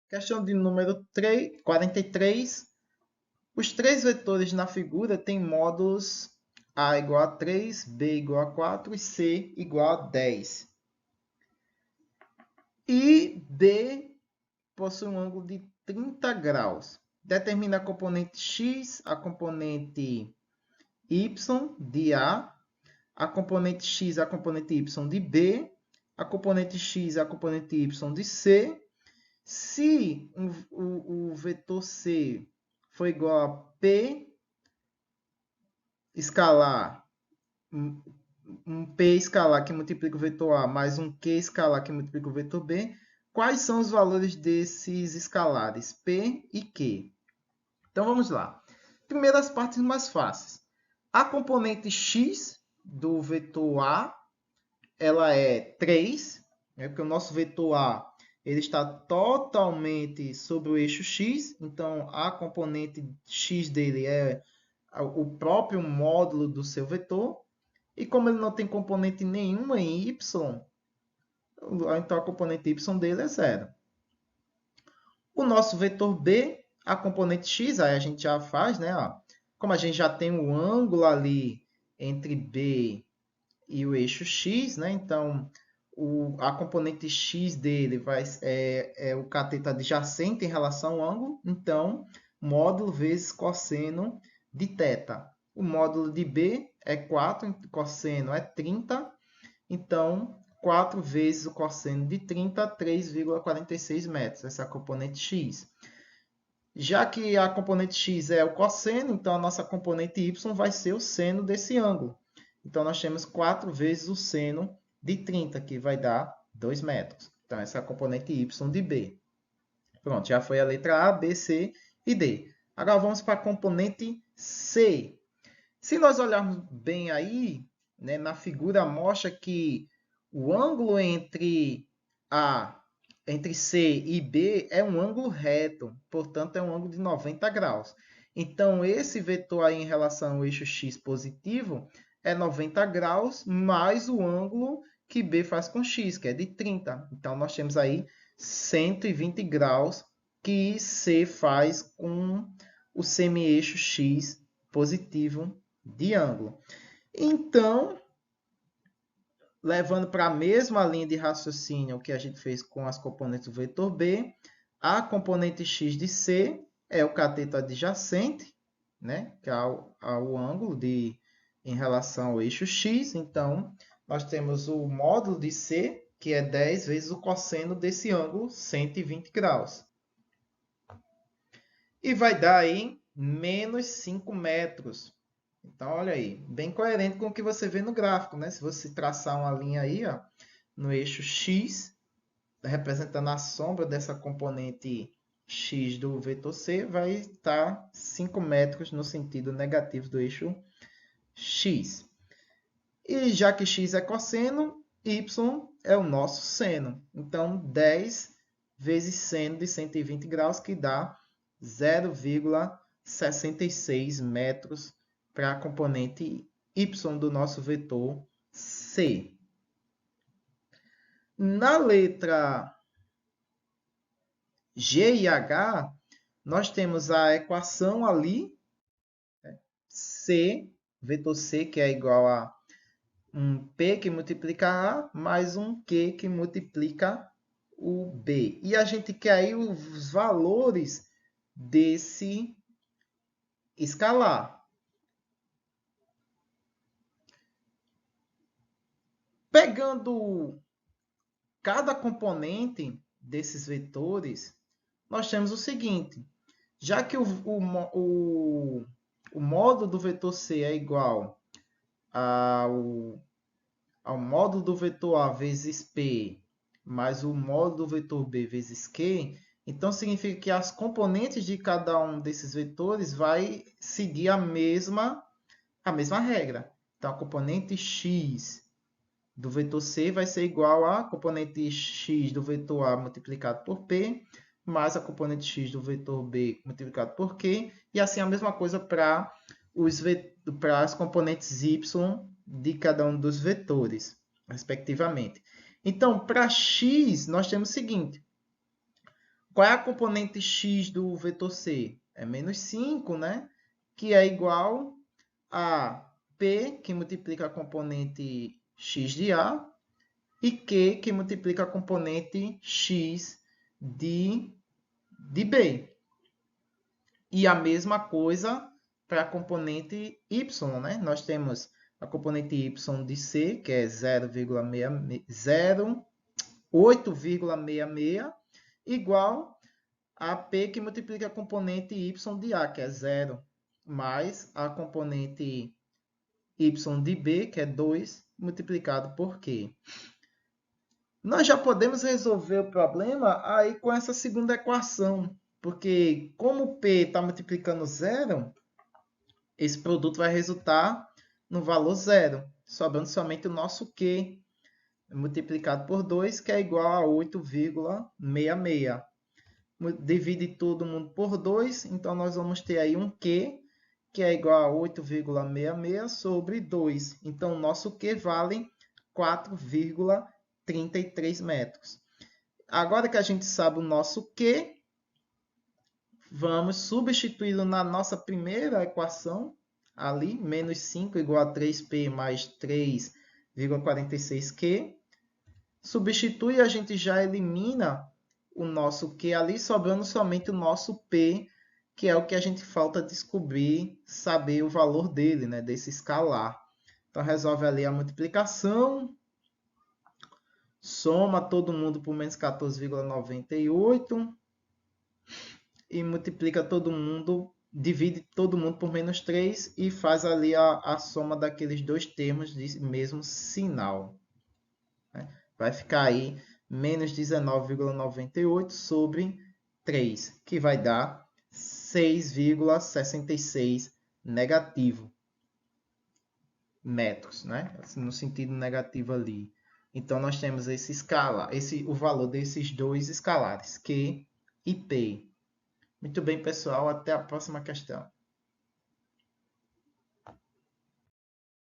Questão de número 43. Os três vetores na figura têm módulos A igual a 3, B igual a 4 e C igual a 10. E D possui um ângulo de 30 graus. Determina a componente x, a componente y de a componente x, a componente y de B, a componente x, a componente y de C. Se o vetor C for igual a P escalar, um P escalar que multiplica o vetor A mais um Q escalar que multiplica o vetor B, quais são os valores desses escalares, P e Q? Então vamos lá. Primeiro as partes mais fáceis. A componente x do vetor A, ela é 3, né? Porque o nosso vetor A ele está totalmente sobre o eixo x, então a componente x dele é o próprio módulo do seu vetor. E como ele não tem componente nenhuma em y, então a componente y dele é zero. O nosso vetor B, a componente x, aí a gente já faz, né? Como a gente já tem o ângulo ali entre B e o eixo x, né? Então, a componente x dele é o cateto adjacente em relação ao ângulo. Então, módulo vezes cosseno de θ. O módulo de B é 4, cosseno é 30. Então, 4 vezes o cosseno de 30, 3,46 metros. Essa é a componente x. Já que a componente x é o cosseno, então a nossa componente y vai ser o seno desse ângulo. Então, nós temos 4 vezes o seno de 30, que vai dar 2 metros. Então, essa é a componente y de B. Pronto, já foi a letra A, B, C e D. Agora vamos para a componente C. Se nós olharmos bem aí, né, na figura mostra que o ângulo entre C e B é um ângulo reto, portanto é um ângulo de 90 graus. Então esse vetor aí em relação ao eixo x positivo é 90 graus mais o ângulo que B faz com x, que é de 30. Então nós temos aí 120 graus que C faz com o semi-eixo x positivo de ângulo. Então, levando para a mesma linha de raciocínio que a gente fez com as componentes do vetor B, a componente x de C é o cateto adjacente, né, que é ao ângulo em relação ao eixo x. Então, nós temos o módulo de C, que é 10 vezes o cosseno desse ângulo, 120 graus. E vai dar aí menos 5 metros. Então, olha aí, bem coerente com o que você vê no gráfico, né? Se você traçar uma linha aí, ó, no eixo x, representando a sombra dessa componente x do vetor C, vai estar 5 metros no sentido negativo do eixo x. E já que x é cosseno, y é o nosso seno. Então, 10 vezes seno de 120 graus, que dá 0,66 metros para a componente y do nosso vetor C. Na letra G e H, nós temos a equação ali, C, vetor C, que é igual a um P que multiplica A, mais um Q que multiplica o B. E a gente quer aí os valores desse escalar. Pegando cada componente desses vetores, nós temos o seguinte. Já que o módulo do vetor C é igual ao módulo do vetor A vezes P, mais o módulo do vetor B vezes Q, então significa que as componentes de cada um desses vetores vai seguir a mesma regra. Então, a componente x do vetor C vai ser igual a componente x do vetor A multiplicado por P, mais a componente x do vetor B multiplicado por Q, e assim a mesma coisa para as componentes y de cada um dos vetores, respectivamente. Então, para x, nós temos o seguinte. Qual é a componente x do vetor c? É menos 5, né? Que é igual a P, que multiplica a componente x de A, e Q, que multiplica a componente x de B. E a mesma coisa para a componente y, né? Nós temos a componente y de C, que é 8,66, igual a P, que multiplica a componente y de A, que é 0, mais a componente y de B, que é 2, multiplicado por Q. Nós já podemos resolver o problema aí com essa segunda equação, porque como P está multiplicando 0, esse produto vai resultar no valor 0, sobrando somente o nosso Q, multiplicado por 2, que é igual a 8,66. Divide todo mundo por 2, então nós vamos ter aí um Q, que é igual a 8,66 sobre 2. Então, o nosso Q vale 4,33 metros. Agora que a gente sabe o nosso Q, vamos substituí-lo na nossa primeira equação, ali, menos 5 igual a 3P mais 3,46Q. Substitui e a gente já elimina o nosso Q ali, sobrando somente o nosso P, que é o que a gente falta descobrir, saber o valor dele, né, desse escalar. Então, resolve ali a multiplicação, soma todo mundo por menos 14,98 e multiplica todo mundo, divide todo mundo por menos 3 e faz ali a soma daqueles dois termos de mesmo sinal. Né? Vai ficar aí menos 19,98 sobre 3, que vai dar 6,66 negativo metros, né? Assim, no sentido negativo ali. Então, nós temos esse escalar, o valor desses dois escalares, Q e P. Muito bem, pessoal. Até a próxima questão.